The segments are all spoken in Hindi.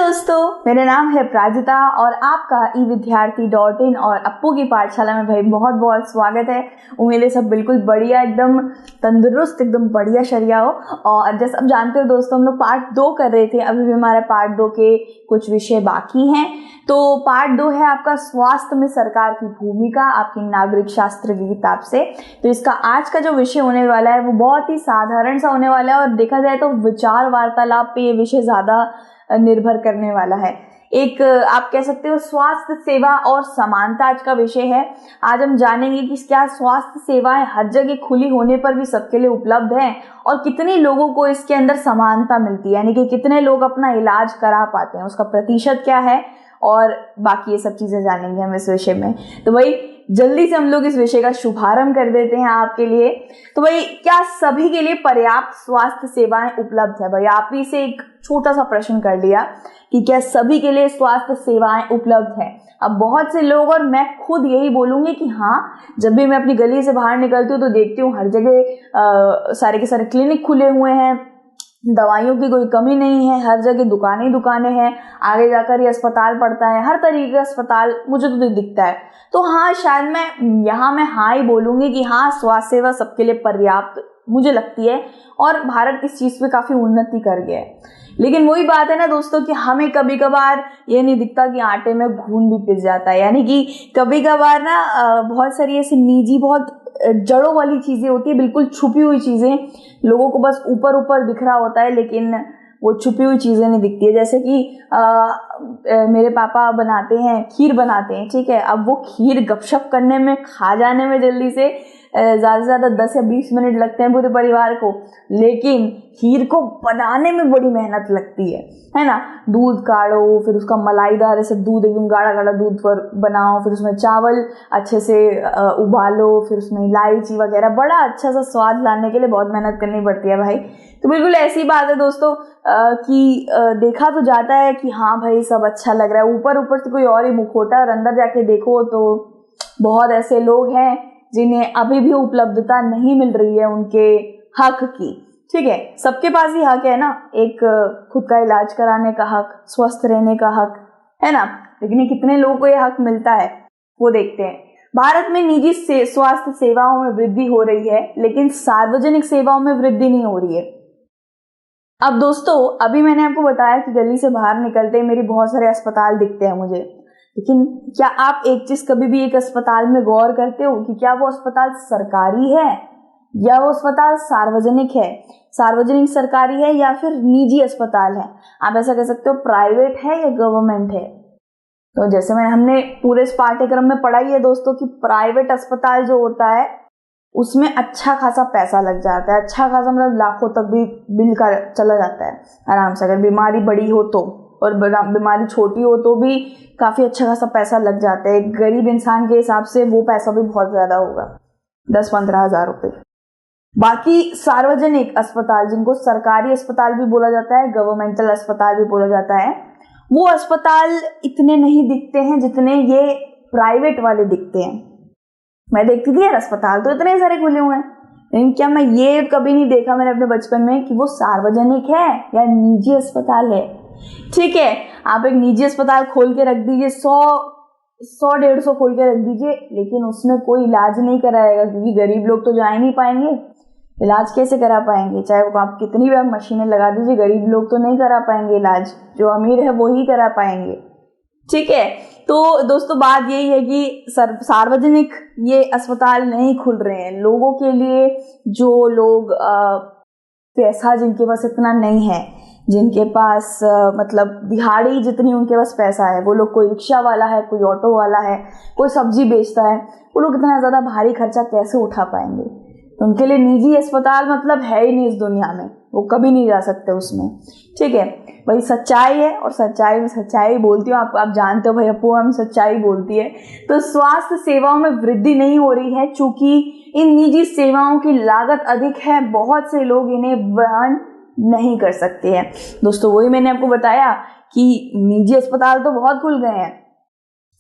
दोस्तों, मेरा नाम है प्राजिता और आपका evidyarthi.in और अप्पू की पाठशाला में भाई बहुत बहुत स्वागत है। उम्मीद है सब बिल्कुल बढ़िया, एकदम तंदुरुस्त, एकदम बढ़िया शरिया हो। और जैसे आप जानते हो दोस्तों, हम लोग पार्ट 2 कर रहे थे, अभी भी हमारे पार्ट 2 के कुछ विषय बाकी हैं। तो पार्ट 2 है आपका स्वास्थ्य में सरकार की भूमिका, आपकी नागरिक शास्त्र की किताब से। तो इसका आज का जो विषय होने वाला है वो बहुत ही साधारण सा होने वाला है और देखा जाए तो विचार वार्तालाप पे ये विषय ज्यादा निर्भर करने वाला है। एक आप कह सकते हो स्वास्थ्य सेवा और समानता आज का विषय है। आज हम जानेंगे कि क्या स्वास्थ्य सेवाएं हर जगह खुली होने पर भी सबके लिए उपलब्ध हैं और कितने लोगों को इसके अंदर समानता मिलती है, यानी कि कितने लोग अपना इलाज करा पाते हैं, उसका प्रतिशत क्या है और बाकी ये सब चीजें जानेंगे हम इस विषय में। तो भाई जल्दी से हम लोग इस विषय का शुभारंभ कर देते हैं आपके लिए। तो भाई क्या सभी के लिए पर्याप्त स्वास्थ्य सेवाएं उपलब्ध है? भाई आप ही से एक छोटा सा प्रश्न कर लिया कि क्या सभी के लिए स्वास्थ्य सेवाएं उपलब्ध है। अब बहुत से लोग और मैं खुद यही बोलूंगी कि हाँ, जब भी मैं अपनी गली से बाहर निकलती हूँ तो देखती हूँ हर जगह सारे के सारे क्लिनिक खुले हुए हैं, दवाइयों की कोई कमी नहीं है, हर जगह दुकानें हैं, आगे जाकर ये अस्पताल पड़ता है, हर तरीके का अस्पताल मुझे तो दिखता है। तो हाँ, शायद मैं हाँ ही बोलूंगी कि हाँ, स्वास्थ्य सेवा सबके लिए पर्याप्त मुझे लगती है और भारत इस चीज पे काफी उन्नति कर गया है। लेकिन वही बात है ना दोस्तों कि हमें कभी कभार ये नहीं दिखता कि आटे में घून भी पिस जाता है, यानी कि कभी कभार ना बहुत सारी ऐसी निजी, बहुत जड़ों वाली चीजें होती है, बिल्कुल छुपी हुई चीजें, लोगों को बस ऊपर ऊपर दिख रहा होता है लेकिन वो छुपी हुई चीजें नहीं दिखती है। जैसे कि मेरे पापा बनाते हैं, खीर बनाते हैं, ठीक है। अब वो खीर गपशप करने में, खा जाने में जल्दी से ज्यादा से ज्यादा 10 या 20 मिनट लगते हैं पूरे परिवार को, लेकिन खीर को बनाने में बड़ी मेहनत लगती है ना। दूध काढ़ो, फिर उसका मलाईदार ऐसे दूध, एकदम गाढ़ा गाढ़ा दूध पर बनाओ, फिर उसमें चावल अच्छे से उबालो, फिर उसमें इलायची वगैरह, बड़ा अच्छा सा स्वाद लाने के लिए बहुत मेहनत करनी पड़ती है भाई। तो बिल्कुल ऐसी बात है दोस्तों कि देखा तो जाता है कि हाँ भाई सब अच्छा लग रहा है, ऊपर ऊपर से कोई और ही मुखौटा, और अंदर जाके देखो तो बहुत ऐसे लोग हैं जिन्हें अभी भी उपलब्धता नहीं मिल रही है उनके हक की। ठीक है, सबके पास ही हक है ना, एक खुद का इलाज कराने का हक, स्वस्थ रहने का हक है ना, लेकिन कितने लोगों को यह हक मिलता है वो देखते हैं। भारत में निजी स्वास्थ्य सेवाओं में वृद्धि हो रही है लेकिन सार्वजनिक सेवाओं में वृद्धि नहीं हो रही है। अब दोस्तों, अभी मैंने आपको बताया कि गली से बाहर निकलते मेरी बहुत सारे अस्पताल दिखते हैं मुझे, लेकिन क्या आप एक चीज कभी भी एक अस्पताल में गौर करते हो कि क्या वो अस्पताल सरकारी है या वो अस्पताल सार्वजनिक है, सार्वजनिक सरकारी है या फिर निजी अस्पताल है? आप ऐसा कह सकते हो प्राइवेट है या गवर्नमेंट है। तो जैसे हमने पूरे इस पाठ्यक्रम में पढ़ा ही है दोस्तों कि प्राइवेट अस्पताल जो होता है उसमें अच्छा खासा पैसा लग जाता है, अच्छा खासा मतलब लाखों तक भी बिल का चला जाता है आराम से। अगर बीमारी बड़ी हो तो, और बीमारी छोटी हो तो भी काफी अच्छा खासा पैसा लग जाता है। गरीब इंसान के हिसाब से वो पैसा भी बहुत ज्यादा होगा, 10-15 हजार रुपए। बाकी सार्वजनिक अस्पताल, जिनको सरकारी अस्पताल भी बोला जाता है, गवर्नमेंटल अस्पताल भी बोला जाता है, वो अस्पताल इतने नहीं दिखते हैं जितने ये प्राइवेट वाले दिखते हैं। मैं देखती थी यार, अस्पताल तो इतने सारे खुले हुए हैं, लेकिन क्या मैं ये कभी नहीं देखा मैंने अपने बचपन में कि वो सार्वजनिक है या निजी अस्पताल है। ठीक है, आप एक निजी अस्पताल खोल के रख दीजिए, 100-150 खोल के रख दीजिए, लेकिन उसमें कोई इलाज नहीं कराएगा क्योंकि गरीब लोग तो जा ही नहीं पाएंगे। इलाज कैसे करा पाएंगे? चाहे वो आप कितनी भी आप मशीनें लगा दीजिए, गरीब लोग तो नहीं करा पाएंगे इलाज, जो अमीर है वो ही करा पाएंगे। ठीक है, तो दोस्तों बात यही है कि सार्वजनिक ये अस्पताल नहीं खुल रहे हैं लोगों के लिए, जो लोग पैसा जिनके पास इतना नहीं है, जिनके पास मतलब दिहाड़ी जितनी उनके पास पैसा है, वो लोग, कोई रिक्शा वाला है, कोई ऑटो वाला है, कोई सब्जी बेचता है, वो लोग इतना ज्यादा भारी खर्चा कैसे उठा पाएंगे? तो उनके लिए निजी अस्पताल मतलब है ही नहीं इस दुनिया में, वो कभी नहीं जा सकते उसमें। ठीक है, वही सच्चाई है और सच्चाई में सच्चाई बोलती हूँ। आप जानते हो भाई, अप्पू हम सच्चाई बोलती है। तो स्वास्थ्य सेवाओं में वृद्धि नहीं हो रही है क्योंकि इन निजी सेवाओं की लागत अधिक है, बहुत से लोग इन्हें वहन नहीं कर सकते हैं। दोस्तों वही मैंने आपको बताया कि निजी अस्पताल तो बहुत खुल गए हैं,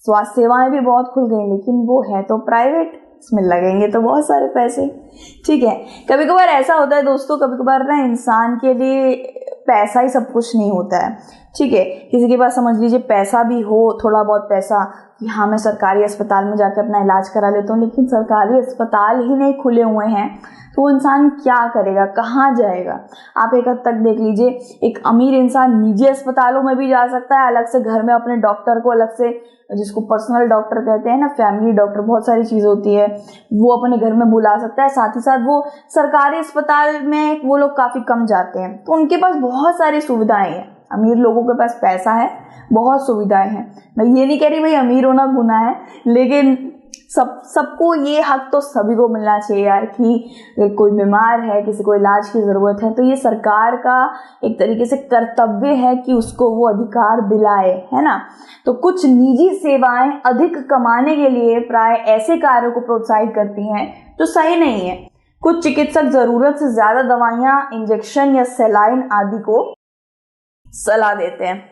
स्वास्थ्य सेवाएं भी बहुत खुल गई, लेकिन वो है तो प्राइवेट, इसमें लगेंगे तो बहुत सारे पैसे। ठीक है, कभी कभार ऐसा होता है दोस्तों, कभी कभार ना इंसान के लिए पैसा ही सब कुछ नहीं होता है। ठीक है, किसी के पास समझ लीजिए पैसा भी हो, थोड़ा बहुत पैसा कि हाँ मैं सरकारी अस्पताल में जाकर अपना इलाज करा लेता हूँ, लेकिन सरकारी अस्पताल ही नहीं खुले हुए हैं तो वो इंसान क्या करेगा, कहाँ जाएगा। आप एक हद तक देख लीजिए, एक अमीर इंसान निजी अस्पतालों में भी जा सकता है, अलग से घर में अपने डॉक्टर को अलग से, जिसको पर्सनल डॉक्टर कहते हैं ना, फैमिली डॉक्टर, बहुत सारी चीज़ होती है, वो अपने घर में बुला सकता है। साथ ही साथ वो सरकारी अस्पताल में वो लोग काफ़ी कम जाते हैं, तो उनके पास बहुत सारी सुविधाएं हैं। अमीर लोगों के पास पैसा है, बहुत सुविधाएं हैं। मैं ये नहीं कह रही भाई अमीर होना गुनाह है, लेकिन सबको ये हक तो सभी को मिलना चाहिए यार कि अगर कोई बीमार है, किसी को इलाज की ज़रूरत है, तो ये सरकार का एक तरीके से कर्तव्य है कि उसको वो अधिकार दिलाए, है ना। तो कुछ निजी सेवाएं अधिक कमाने के लिए प्राय ऐसे कार्यों को प्रोत्साहित करती हैं जो सही नहीं है। कुछ चिकित्सक ज़रूरत से ज़्यादा दवाइयाँ, इंजेक्शन या सलाइन आदि को सलाह देते हैं।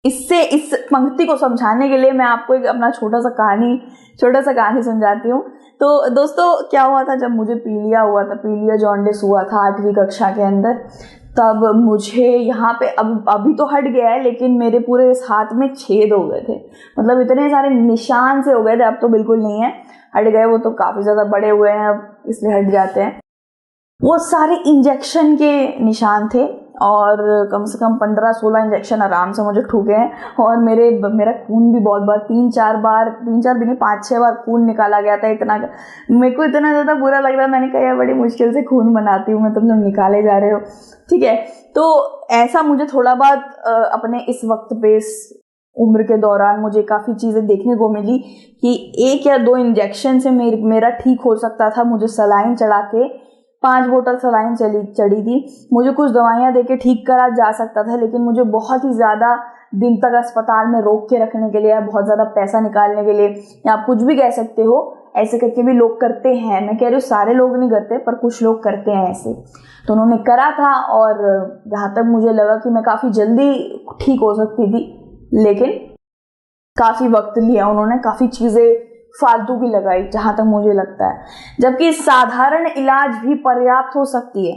इस पंक्ति को समझाने के लिए मैं आपको एक अपना छोटा सा कहानी समझाती हूँ। तो दोस्तों क्या हुआ था, जब मुझे पीलिया जॉन्डिस हुआ था 8वीं कक्षा के अंदर, तब मुझे यहाँ पे अभी तो हट गया है, लेकिन मेरे पूरे इस हाथ में छेद हो गए थे। मतलब इतने सारे निशान से हो गए थे, अब तो बिल्कुल नहीं है, हट गए। वो तो काफ़ी ज़्यादा बड़े हुए हैं अब, इसलिए हट जाते हैं। वो सारे इंजेक्शन के निशान थे और कम से कम 15-16 इंजेक्शन आराम से मुझे ठुके हैं। और मेरा खून भी बहुत बार, 3-4 भी नहीं, 5-6 बार खून निकाला गया था। मेरे को इतना ज़्यादा बुरा लग रहा, मैंने कहा यार बड़ी मुश्किल से खून बनाती हूँ मैं, तुम लोग निकाले जा रहे हो। ठीक है, तो ऐसा मुझे थोड़ा बहुत अपने इस वक्त पे, इस उम्र के दौरान मुझे काफ़ी चीज़ें देखने को मिली कि 1 या 2 इंजेक्शन से मेरा ठीक हो सकता था। मुझे सलाइन चढ़ा के 5 बोतल सलाइन चढ़ी थी। मुझे कुछ दवाइयाँ देके ठीक करा जा सकता था, लेकिन मुझे बहुत ही ज़्यादा दिन तक अस्पताल में रोक के रखने के लिए, या बहुत ज़्यादा पैसा निकालने के लिए, या आप कुछ भी कह सकते हो, ऐसे करके भी लोग करते हैं। मैं कह रही हूँ सारे लोग नहीं करते, पर कुछ लोग करते हैं ऐसे। तो उन्होंने करा था और जहाँ तक मुझे लगा कि मैं काफ़ी जल्दी ठीक हो सकती थी, लेकिन काफ़ी वक्त लिया उन्होंने, काफ़ी चीज़ें फालतू की लगाई जहां तक मुझे लगता है, जबकि साधारण इलाज भी पर्याप्त हो सकती है।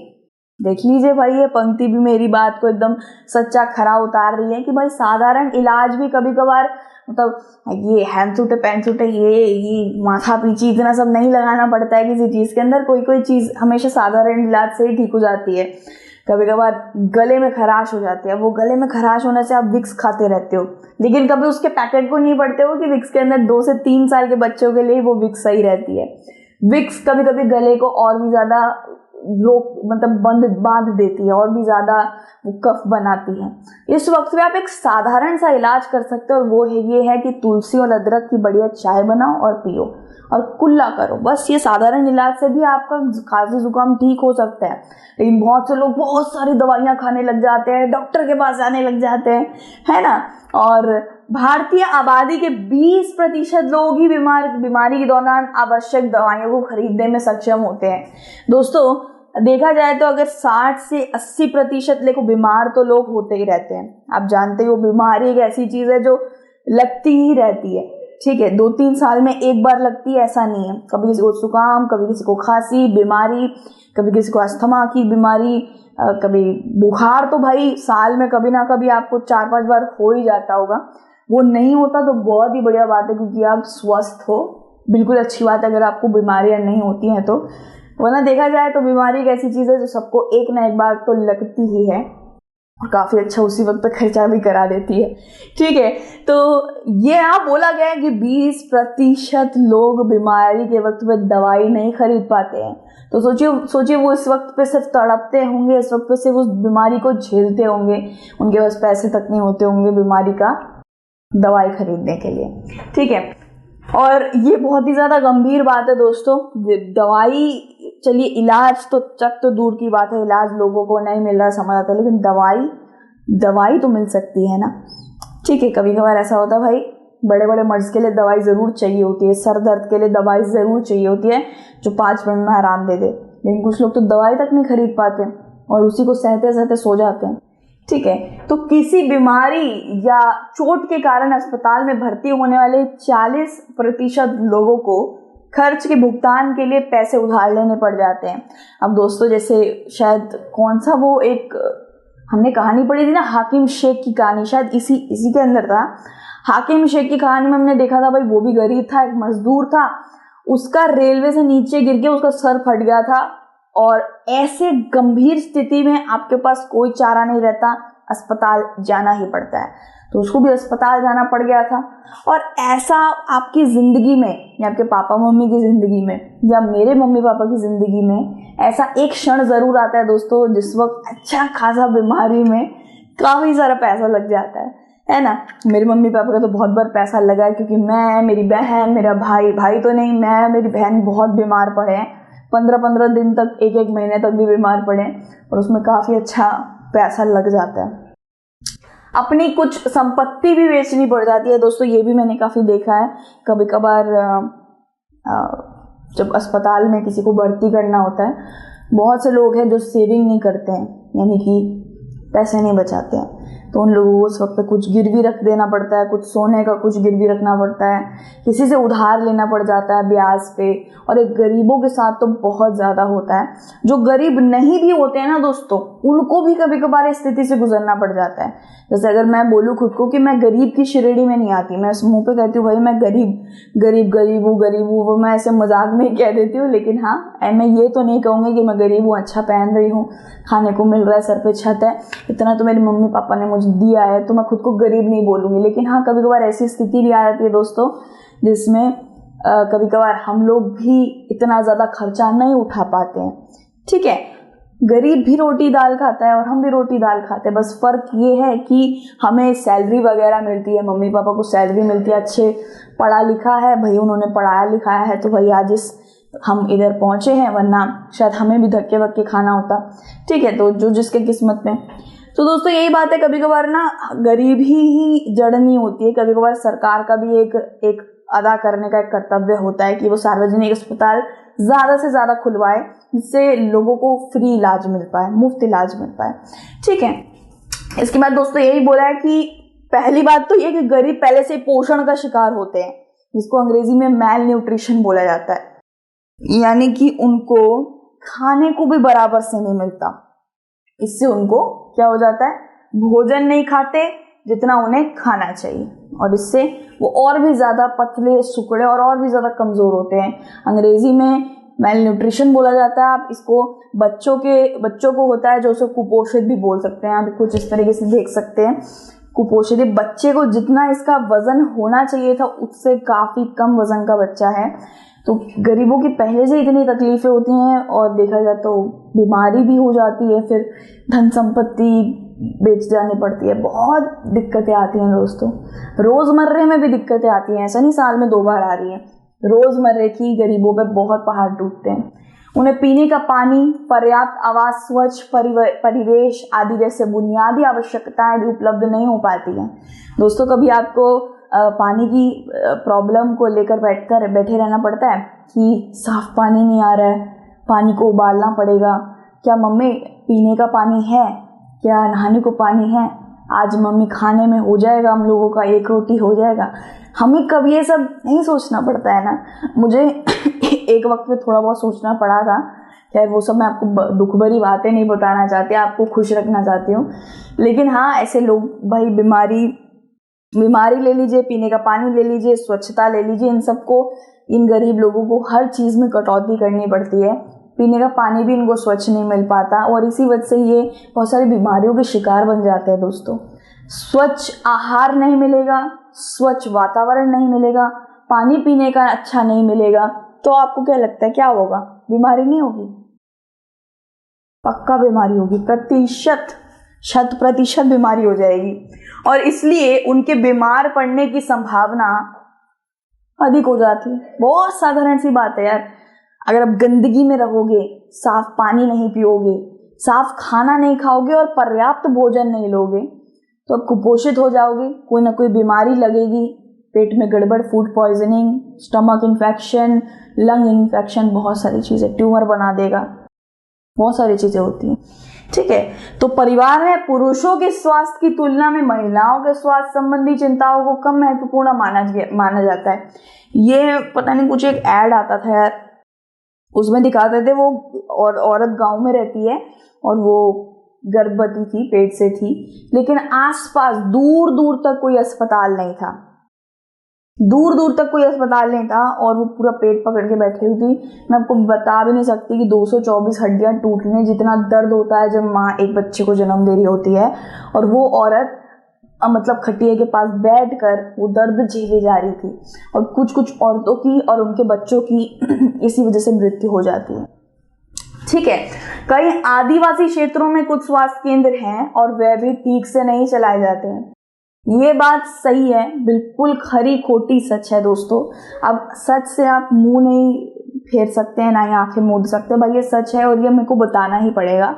देख लीजिए भाई, ये पंक्ति भी मेरी बात को एकदम सच्चा खरा उतार रही है कि भाई साधारण इलाज भी कभी कभार, मतलब ये हैंड सूटे पैंट सूटे, ये माथा पीछी, इतना सब नहीं लगाना पड़ता है किसी चीज़ के अंदर। कोई चीज़ हमेशा साधारण इलाज से ही ठीक हो जाती है। कभी कभार गले में खराश हो जाती है, वो गले में खराश होने से आप विक्स खाते रहते हो, लेकिन कभी उसके पैकेट को नहीं पढ़ते हो कि विक्स के अंदर 2 से 3 साल के बच्चों के लिए वो विक्स सही रहती है। विक्स कभी कभी गले को और भी ज़्यादा बांध देती है, और भी ज़्यादा वो कफ बनाती है। इस वक्त में आप एक साधारण सा इलाज कर सकते हो, और वो ये है कि तुलसी और अदरक की बढ़िया चाय बनाओ और पियो और कुल्ला करो। बस ये साधारण इलाज से भी आपका खांसी जुकाम ठीक हो सकता है। लेकिन बहुत से लोग बहुत सारी दवाइयाँ खाने लग जाते हैं, डॉक्टर के पास जाने लग जाते हैं, है ना। और भारतीय आबादी के 20% लोग ही बीमारी के दौरान आवश्यक दवाइयों को खरीदने में सक्षम होते हैं। दोस्तों देखा जाए तो अगर 60 से 80% देखो, बीमार तो लोग होते ही रहते हैं। आप जानते हो बीमारी एक ऐसी चीज़ है जो लगती ही रहती है। ठीक है, 2-3 साल में एक बार लगती है, ऐसा नहीं है। कभी किसी को जुकाम, कभी किसी को खांसी बीमारी, कभी किसी को अस्थमा की बीमारी, कभी बुखार, तो भाई साल में कभी ना कभी आपको 4-5 बार हो ही जाता होगा। वो नहीं होता तो बहुत ही बढ़िया बात है, क्योंकि आप स्वस्थ हो, बिल्कुल अच्छी बात है अगर आपको बीमारियां नहीं होती हैं तो। वरना देखा जाए तो बीमारी एक ऐसी चीज़ है जो सबको एक ना एक बार तो लगती ही है, और काफ़ी अच्छा उसी वक्त पे खर्चा भी करा देती है। ठीक है, तो ये यहाँ बोला गया है कि 20% लोग बीमारी के वक्त पे दवाई नहीं खरीद पाते हैं। तो सोचिए वो इस वक्त पे सिर्फ तड़पते होंगे, इस वक्त पे सिर्फ उस बीमारी को झेलते होंगे, उनके पास पैसे तक नहीं होते होंगे बीमारी का दवाई खरीदने के लिए। ठीक है, और ये बहुत ही ज़्यादा गंभीर बात है दोस्तों। दवाई, चलिए इलाज तो दूर की बात है, इलाज लोगों को नहीं मिल रहा समझ आता है, लेकिन दवाई तो मिल सकती है ना। ठीक है, कभी कभार ऐसा होता है भाई, बड़े बड़े मर्ज के लिए दवाई ज़रूर चाहिए होती है, सर दर्द के लिए दवाई ज़रूर चाहिए होती है जो 5 मिनट में आराम दे दे, लेकिन कुछ लोग तो दवाई तक नहीं खरीद पाते और उसी को सहते सहते सो जाते हैं। ठीक है, तो किसी बीमारी या चोट के कारण अस्पताल में भर्ती होने वाले 40% लोगों को खर्च के भुगतान के लिए पैसे उधार लेने पड़ जाते हैं। अब दोस्तों जैसे शायद कौन सा वो एक हमने कहानी पढ़ी थी ना हाकिम शेख की कहानी, शायद इसी के अंदर था। हाकिम शेख की कहानी में हमने देखा था भाई वो भी गरीब था, एक मजदूर था, उसका रेलवे से नीचे गिर के उसका सर फट गया था और ऐसे गंभीर स्थिति में आपके पास कोई चारा नहीं रहता, अस्पताल जाना ही पड़ता है, तो उसको भी अस्पताल जाना पड़ गया था। और ऐसा आपकी जिंदगी में या आपके पापा मम्मी की जिंदगी में या मेरे मम्मी पापा की जिंदगी में ऐसा एक क्षण जरूर आता है दोस्तों, जिस वक्त अच्छा खासा बीमारी में काफी सारा पैसा लग जाता है ना। मेरे मम्मी पापा का तो बहुत बार पैसा लगा है, क्योंकि मैं, मेरी बहन, मेरा भाई तो नहीं, मैं, मेरी बहन बहुत बीमार पड़े हैं, 15-15 दिन तक, एक महीने तक भी बीमार पड़े, और उसमें काफी अच्छा पैसा लग जाता है। अपनी कुछ संपत्ति भी बेचनी पड़ जाती है दोस्तों, ये भी मैंने काफी देखा है। कभी कभार जब अस्पताल में किसी को भर्ती करना होता है, बहुत से लोग हैं जो सेविंग नहीं करते हैं, यानी कि पैसे नहीं बचाते हैं, तो उन लोगों को उस वक्त पे कुछ गिरवी रख देना पड़ता है, कुछ सोने का कुछ गिरवी रखना पड़ता है, किसी से उधार लेना पड़ जाता है ब्याज पे। और एक गरीबों के साथ तो बहुत ज़्यादा होता है। जो गरीब नहीं भी होते हैं ना दोस्तों, उनको भी कभी कभार इस स्थिति से गुजरना पड़ जाता है। जैसे अगर मैं बोलूँ खुद को कि मैं गरीब की श्रेणी में नहीं आती, मैं मुँह पे कहती हूँ भाई मैं गरीब हूँ, वो मैं ऐसे मजाक में कह देती हूँ, लेकिन हाँ मैं ये तो नहीं कहूँगी कि मैं गरीब हूँ, अच्छा पहन रही हूँ, खाने को मिल रहा है, सर पे छत है, इतना तो मेरे मम्मी पापा ने मुझे दिया है, तो मैं खुद को गरीब नहीं बोलूँगी। लेकिन हाँ कभी कभार ऐसी स्थिति भी आ जाती है दोस्तों, जिसमें कभी कभार हम लोग भी इतना ज़्यादा खर्चा नहीं उठा पाते हैं। ठीक है, गरीब भी रोटी दाल खाता है और हम भी रोटी दाल खाते हैं, बस फ़र्क ये है कि हमें सैलरी वगैरह मिलती है, मम्मी पापा को सैलरी मिलती है, अच्छे पढ़ा लिखा है भाई, उन्होंने पढ़ाया लिखाया है, तो भाई आज हम इधर पहुँचे हैं, वरना शायद हमें भी धक्के वक्के खाना होता। ठीक है, तो जो जिसके किस्मत में। तो दोस्तों यही बात है, कभी कभार ना गरीब ही जड़ नहीं होती है, कभी कभार सरकार का भी एक अदा करने का एक कर्तव्य होता है कि वो सार्वजनिक अस्पताल ज़्यादा से ज़्यादा खुलवाए, जिससे लोगों को फ्री इलाज मिल पाए, मुफ्त इलाज मिल पाए। ठीक है, इसके बाद दोस्तों यही बोला है कि पहली बात तो ये कि गरीब पहले से पोषण का शिकार होते हैं, जिसको अंग्रेजी में मैल न्यूट्रिशन बोला जाता है, यानी कि उनको खाने को भी बराबर से नहीं मिलता। इससे उनको क्या हो जाता है, भोजन नहीं खाते जितना उन्हें खाना चाहिए, और इससे वो और भी ज़्यादा पतले सुकड़े और भी ज़्यादा कमज़ोर होते हैं। अंग्रेजी में मैल न्यूट्रिशन बोला जाता है। आप इसको बच्चों को होता है, जो उसे कुपोषित भी बोल सकते हैं, आप कुछ इस तरीके से देख सकते हैं। कुपोषित बच्चे को जितना इसका वजन होना चाहिए था, उससे काफ़ी कम वजन का बच्चा है। तो गरीबों की पहले से इतनी तकलीफ़ें होती हैं, और देखा जाए तो बीमारी भी हो जाती है, फिर धन संपत्ति बेच जानी पड़ती है, बहुत दिक्कतें आती हैं दोस्तों। रोज़मर्रे में भी दिक्कतें आती हैं, ऐसा नहीं साल में 2 बार आ रही हैं, रोज़मर्रे की गरीबों पे बहुत पहाड़ टूटते हैं। उन्हें पीने का पानी, पर्याप्त आवास, स्वच्छ परिवेश आदि जैसे बुनियादी आवश्यकताएं भी उपलब्ध नहीं हो पाती हैं। दोस्तों कभी आपको पानी की प्रॉब्लम को लेकर बैठे रहना पड़ता है कि साफ पानी नहीं आ रहा है, पानी को उबालना पड़ेगा, क्या मम्मी पीने का पानी है, क्या नहाने को पानी है, आज मम्मी खाने में हो जाएगा, हम लोगों का 1 रोटी हो जाएगा। हमें कभी ये सब नहीं सोचना पड़ता है ना। मुझे एक वक्त में थोड़ा बहुत सोचना पड़ा था, खैर वो सब मैं आपको दुख भरी बातें नहीं बताना चाहती, आपको खुश रखना चाहती हूँ। लेकिन हाँ, ऐसे लोग भाई बीमारी ले लीजिए, पीने का पानी ले लीजिए, स्वच्छता ले लीजिए, इन गरीब लोगों को हर चीज़ में कटौती करनी पड़ती है। पीने का पानी भी इनको स्वच्छ नहीं मिल पाता, और इसी वजह से ये बहुत सारी बीमारियों के शिकार बन जाते हैं दोस्तों। स्वच्छ आहार नहीं मिलेगा, स्वच्छ वातावरण नहीं मिलेगा, पानी पीने का अच्छा नहीं मिलेगा, तो आपको क्या लगता है क्या होगा? बीमारी नहीं होगी? पक्का बीमारी होगी, 100% बीमारी हो जाएगी। और इसलिए उनके बीमार पड़ने की संभावना अधिक हो जाती है। बहुत साधारण सी बात है यार, अगर आप गंदगी में रहोगे, साफ पानी नहीं पियोगे, साफ खाना नहीं खाओगे और पर्याप्त भोजन नहीं लोगे, तो आप कुपोषित हो जाओगे, कोई ना कोई बीमारी लगेगी, पेट में गड़बड़, food poisoning, stomach infection, lung infection, बहुत सारी चीज़ें, ट्यूमर बना देगा, बहुत सारी चीज़ें होती हैं। ठीक है, तो परिवार में पुरुषों के स्वास्थ्य की तुलना में महिलाओं के स्वास्थ्य संबंधी चिंताओं को कम महत्वपूर्ण माना जाता है। ये पता नहीं कुछ एक ऐड आता था यार, उसमें दिखाते थे वो औरत गांव में रहती है और वो गर्भवती थी, पेट से थी, लेकिन आसपास दूर दूर तक कोई अस्पताल नहीं था, दूर दूर तक कोई अस्पताल नहीं था, और वो पूरा पेट पकड़ के बैठी हुई थी। मैं आपको बता भी नहीं सकती कि 224 हड्डियां टूटने जितना दर्द होता है जब माँ एक बच्चे को जन्म दे रही होती है, और वो औरत मतलब खटिया के पास बैठकर वो दर्द झेले जा रही थी। और कुछ कुछ औरतों की और उनके बच्चों की इसी वजह से मृत्यु हो जाती है। ठीक है, कई आदिवासी क्षेत्रों में कुछ स्वास्थ्य केंद्र हैं और वह भी ठीक से नहीं चलाए जाते हैं। ये बात सही है, बिल्कुल खरी खोटी सच है दोस्तों। अब सच से आप मुंह नहीं फेर सकते हैं, ना ही आंखें मूंद सकते हैं। भाई ये सच है और ये मेरे को बताना ही पड़ेगा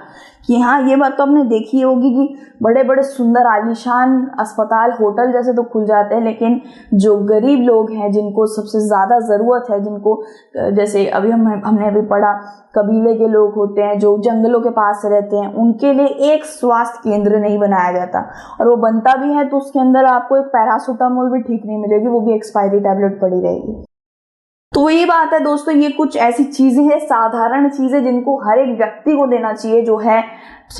कि हाँ, ये बात तो आपने देखी होगी कि बड़े बड़े सुंदर आलीशान अस्पताल, होटल जैसे तो खुल जाते हैं, लेकिन जो गरीब लोग हैं, जिनको सबसे ज़्यादा ज़रूरत है, जिनको जैसे अभी हमने अभी पढ़ा, कबीले के लोग होते हैं जो जंगलों के पास रहते हैं, उनके लिए एक स्वास्थ्य केंद्र नहीं बनाया जाता, और वो बनता भी है तो उसके अंदर आपको एक पैरासीटामोल भी ठीक नहीं मिलेगी, वो भी एक्सपायरी टैबलेट पड़ी रहेगी। तो ये बात है दोस्तों, ये कुछ ऐसी चीजें हैं, साधारण चीजें जिनको हर एक व्यक्ति को देना चाहिए, जो है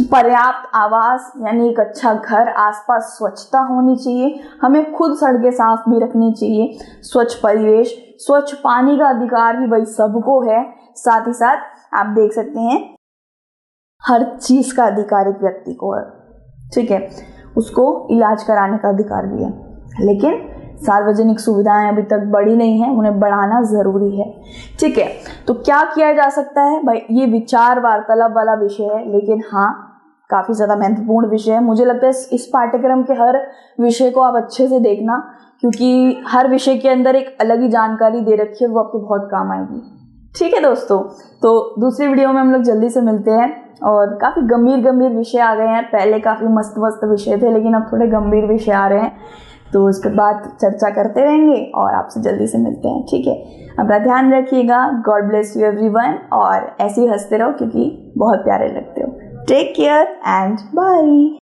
पर्याप्त आवास, यानी एक अच्छा घर, आसपास स्वच्छता होनी चाहिए, हमें खुद सड़कें साफ भी रखनी चाहिए, स्वच्छ परिवेश, स्वच्छ पानी का अधिकार भी भाई सबको है। साथ ही साथ आप देख सकते हैं हर चीज का अधिकार एक व्यक्ति को है, ठीक है, उसको इलाज कराने का अधिकार भी है, लेकिन सार्वजनिक सुविधाएं अभी तक बढ़ी नहीं है, उन्हें बढ़ाना जरूरी है। ठीक है, तो क्या किया जा सकता है भाई, ये विचार वार्तालाप वाला विषय है, लेकिन हाँ काफी ज्यादा महत्वपूर्ण विषय है। मुझे लगता है इस पाठ्यक्रम के हर विषय को आप अच्छे से देखना, क्योंकि हर विषय के अंदर एक अलग ही जानकारी दे रखी है, वो आपको बहुत काम आएगी। ठीक है दोस्तों, तो दूसरी वीडियो में हम लोग जल्दी से मिलते हैं, और काफी गंभीर गंभीर विषय आ गए हैं। पहले काफी मस्त मस्त विषय थे, लेकिन अब थोड़े गंभीर विषय आ रहे हैं, तो उसके बाद चर्चा करते रहेंगे और आपसे जल्दी से मिलते हैं। ठीक है, अपना ध्यान रखिएगा। गॉड ब्लेस यू एवरीवन, और ऐसे ही हंसते रहो क्योंकि बहुत प्यारे लगते हो। Take care and bye.